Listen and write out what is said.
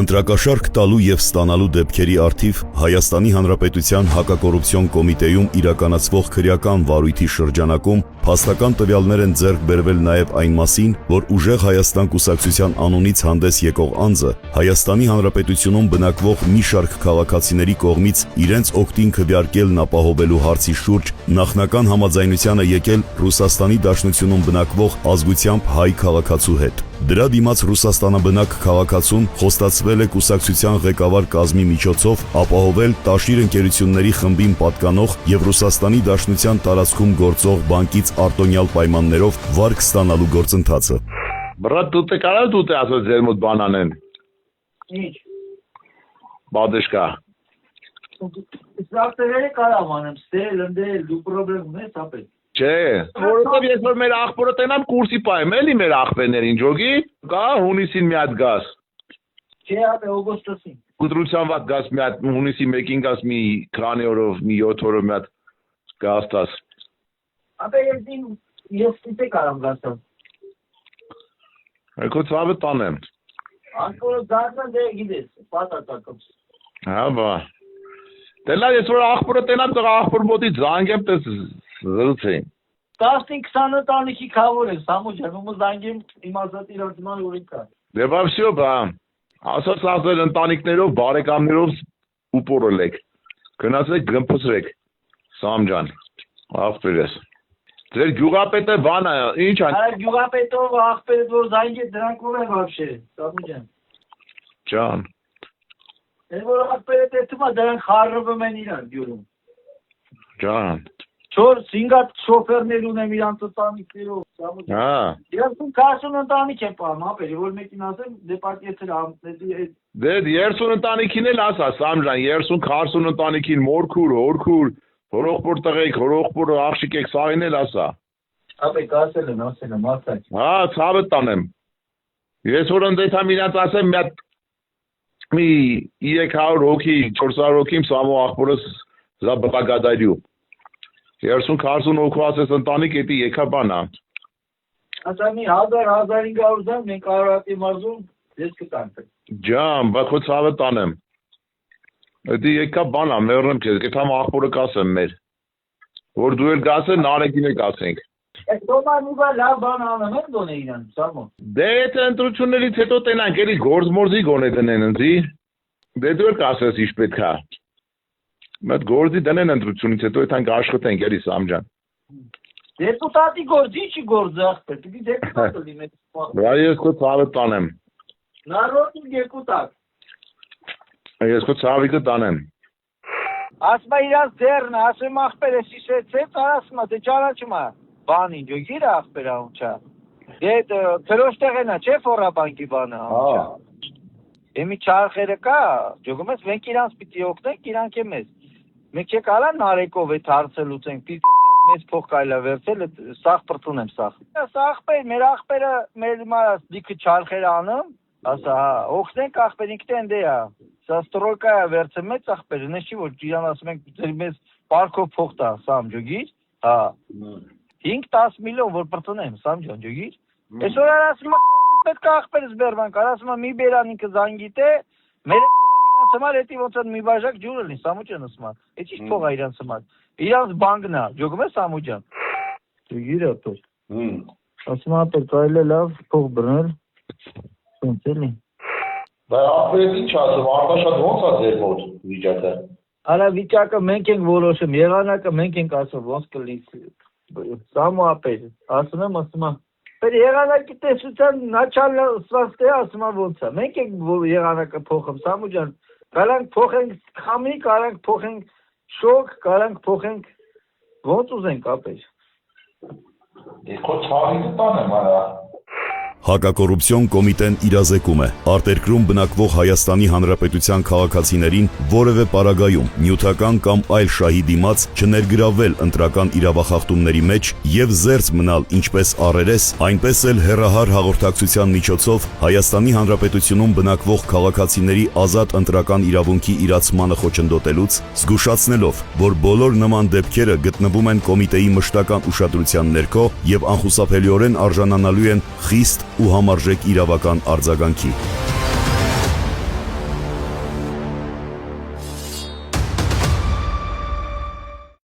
Ընտրակաշարք տալու և ստանալու դեպքերի առթիվ Հայաստանի Հանրապետության հակակոռուպցիոն կոմիտեում իրականացվող քրեական վարույթի շրջանակում փաստական տվյալներ են ձեռք բերվել նաև այն մասին, որ Ուժեղ Հայաստան կուսակցության անունից հանդես եկող անձը Հայաստանի Հանրապետությունում բնակվող մի շարք քաղաքացիների կողմից իրենց օգտին քվեարկելն ապահովելու հարցի շուրջ նախնական համաձայնության է եկել Ռուսաստանի Դաշնությունում բնակվող ազգությամբ հայ քաղաքացու հետ։ Դրա դիմաց Ռուսաստանաբնակ քաղաքացուն խոստացվել է կուսակցության ղեկավար կազմի միջոցով ապահովել Տաշիր ընկերությունների խմբին պատկանող և Ռուսաստանի Դաշնության տարածքում գործող բանկից արտոնյալ պայմաններով վարկ ստանալու գործընթացը։ Բրատ դու կարա դու ասած ձեր մոտ բան անեն։ Ինչ։ Բադեշկա։ Սրարտերը կարամ անեմ, ստել, ընդել, դու պրոբլեմ ունես ապել։ Չէ, որովհետև ես որ մեր աղբորը տենամ կուրսի պայեմ, էլի մեր աղբերներին ջոգի, կա հունիսին մի հատ գաս։ Չէ, ապե օգոստոսին։ Կտրության վատ գաս մի հատ հունիսի 1-ին գաս մի քանի օրով, մի 7 օրով մի հատ գաստաս։ Ապե ես դիտե կարամ գաստամ։ Եկո ցավը տանեմ։ Անկորը դարձան դե գիտես, պատատակոս։ Հա բա։ Դելա ես որ աղբորը տենամ, տղա աղբոր մոտի զանգեմ տես զրուցեին։ 15-20 տանիքի քավոր է, Սամոջան, ումը զանգեմ իմացած իրացման օրենքա։ Դե բա վсё բա։ Ասած ասել ընտանիքներով, բարեկամներով ուպորելեք։ Գնացեք գմփսրեք։ Սամջան, աղբերես։ Ձեր գյուղապետը բանը, ինչ ան։ Արա գյուղապետով աղբերը որ զանգե դրանք ով է вообще, Սամոջան։ Ջան։ Ես որ աղբերը տեսնում եմ դրանք խառնվում են իրար գյուղում։ Ջան։ 4-5 հատ շոֆերներ ունեմ իրանց ընտանիքներով, Սամոջան։ Հա։ Իրանք 40 ընտանիք են պահում, ապեր, որ մեկին ասեմ, դեպարտիեթեր ամնեցի։ Դե 30 ընտանիքին էլ ասա, Սամջան, 30-40 ընտանիքին մորքուր, հորքուր, հորողբոր տղեկ, հորողբոր աղջիկ եք սաղին էլ ասա։ Ապե ասել եմ, ասած։ Հա, ցավը տանեմ։ Ես որ ընդդեմ իրանց ասեմ, մի 300 հոգի, 400 հոգի սամո աղբորս զաբղագադարյու։ 30-40 հոգու ասես ընտանիք էտի եկա բանա։ Ասա մի 1000-1500 դամ մենք Արարատի մարզում ես կտանք։ Ջան, բա քո ցավը տանեմ։ Էդի եկա բանա, մեռնեմ քեզ, կթամ աղբորը կասեմ մեր։ Որ դու էլ գասես, նարեկին եք ասենք։ Այս դոման ու լավ բան անեմ, են դոնե իրան, Սամո։ Դե եթե ընտրություններից հետո տենանք, էլի գործմորզի գոնե դնեն ընձի։ Դե դու էլ կասես ինչ պետք է։ Մեծ գործի դնեն ընտրությունից հետո այդքան կաշխատենք էլի Սամջան։ Դեպուտատի գործի չի գործ ախպեր, պիտի դեպուտատ լինի։ Բա ես քո ցավը տանեմ։ Նարոդի դեպուտատ։ Ես քո ցավիկը տանեմ։ Ասմա իրանց ձեռն, ասեմ ախպեր ես իսեցեց, ասմա դե ճանաչում է։ Բանին ջոգիր ախպերա ունչա։ Դե քրոշ տեղենա չէ ֆորաբանկի բանը ունչա։ Եմի չարխերը կա, ջոգում ես մենք իրանց պիտի օգնենք, իրանք է մեզ։ Մենք չեք արա նարեկով այդ հարցը լուծենք, պիտի մեզ փող կայլա վերցել, սաղ պրտունեմ սաղ։ Սա ախպեր, մեր ախպերը, մեր մարաս դիքը չարխերը անım, ասա հա, օգնենք ախպեր ինքն են դեա։ Սա ստրոյկա է վերցը մեծ ախպերը, նես չի որ իրան ասում ենք ձեր մեզ պարկով փող տա, սամ ջոգիր, հա։ 5-10 միլիոն որ պրտունեմ, սամ ջան ջոգիր։ Այսօր ասում պետք է ախպերս բերվան, կարասում մի բերան ինքը զանգիտե, մեր իրանց համար էտի ոնց են մի բաժակ ջուրը լինի, Սամուջան ասում, էդ ինչ փող է իրանց համար, իրանց բանկն է, ջոգում է Սամուջան, ջոգիր ապեր, ասում ապեր կարել է լավ փող բրնել, ոնց էլի։ Բայց ախպերից ինչ ասում, արտաշատ ոնց է ձեր մոտ վիճակը։ Արա վիճակը մենք ենք որոշում, եղանակը մենք ենք ասում, ոնց կլինի, Սամո ապեր, ասում եմ, Պեր եղանակի տեսության նաչալը սվաստե ասում ոնց է, մենք ենք եղանակը փոխում, Սամուջան, կարանք փոխենք խամի, կարանք փոխենք շոկ, կարանք փոխենք, ոնց ուզենք ապեր։ Ես քո ցավին տանեմ արա։ Հակակոռուպցիոն կոմիտեն իրազեկում է արտերկրում բնակվող Հայաստանի Հանրապետության քաղաքացիներին որևէ պարագայում նյութական կամ այլ շահի դիմաց չներգրավվել ընտրական իրավախախտումների մեջ եւ զերծ մնալ ինչպես առերես, այնպես էլ հեռահար հաղորդակցության միջոցով Հայաստանի Հանրապետությունում բնակվող քաղաքացիների ազատ ընտրական իրավունքի իրացմանը խոչընդոտելուց, զգուշացնելով, որ բոլոր նման դեպքերը գտնվում են կոմիտեի մշտական ուշադրության ներքո եւ անխուսափելիորեն արժանանալու են խիստ ու համարժեք իրավական արձագանքի։